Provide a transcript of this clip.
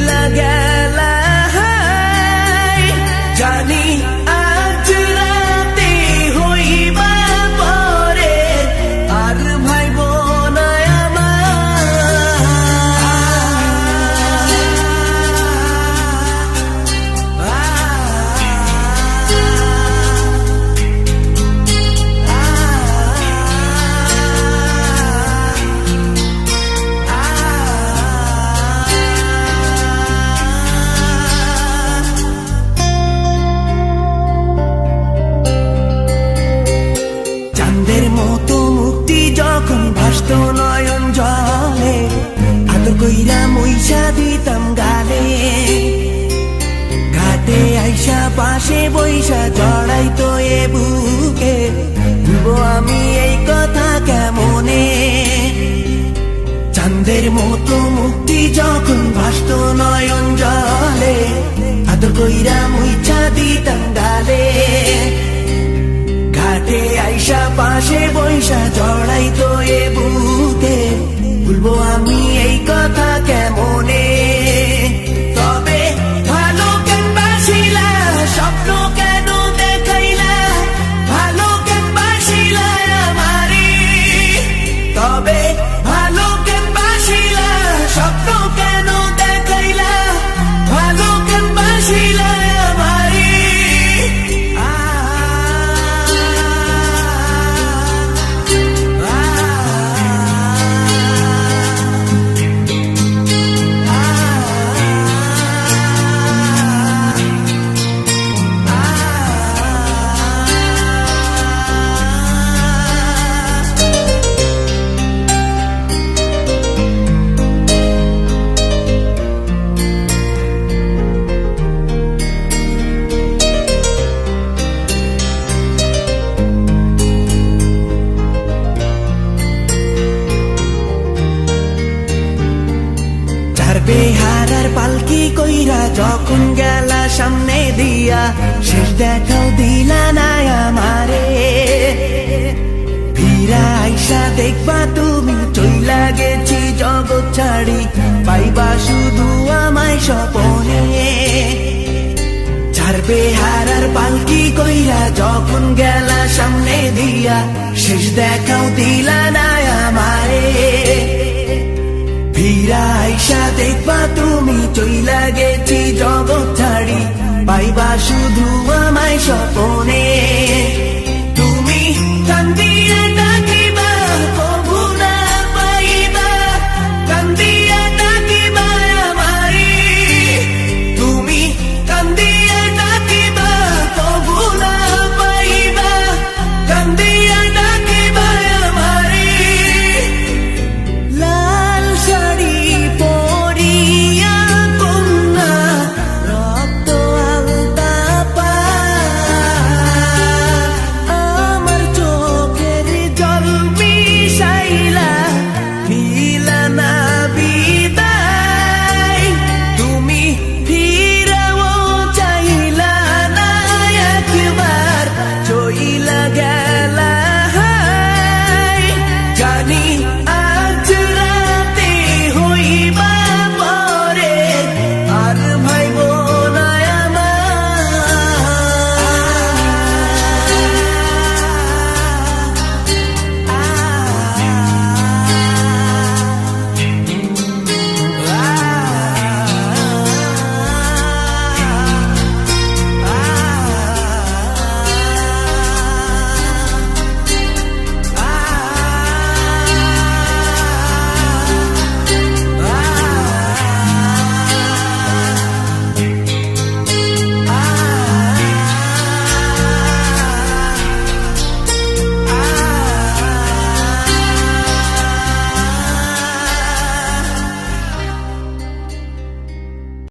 চইলা গেলা জানি আজ রাতে হইবা পরে আর ভাইব না চাঁদের মতো মুক্তি যখন ভাসত নয়ন জলে আদর কইরা মইসা দিতাম গালে ঘাটে আইসা পাশে বইসা জড়াইতো এ বুকে ভুলবো আমি এই কথা কেমনে চাঁদের মতো মুক্তি যখন ভাসত নয়ন জলে আদর কইরা মইসা দিতাম গালে ঘাটে আইসা পাশে বইসা জড়াইতো এ বুকে ভুলবো আমি এই কথা কেমনে তবে ভালো কেন বাসিলা স্বপ্ন কেন দেখাইলা ভালো কেন বাসিলা আমারে তবে ভালো কেন বাসিলা স্বপ্ন কেন দেখাইলা ভালো কেন বাসিলা আমারে বেহারার পালকি কইরা যখন গেলা সামনে দিয়া শেষ দেখাও দিলা না আমারে ফিরা আইসা দেখবা তুমি চইলা গেছি জগৎ ছাড়ি পাইবা শুধু আমায় স্বপনে ছাড়বে হারার পালকি কইরা যখন গেলা সামনে দিয়া শেষ দেখাও দিলা না আমারে ফিরা আইসা দেখবা তুমি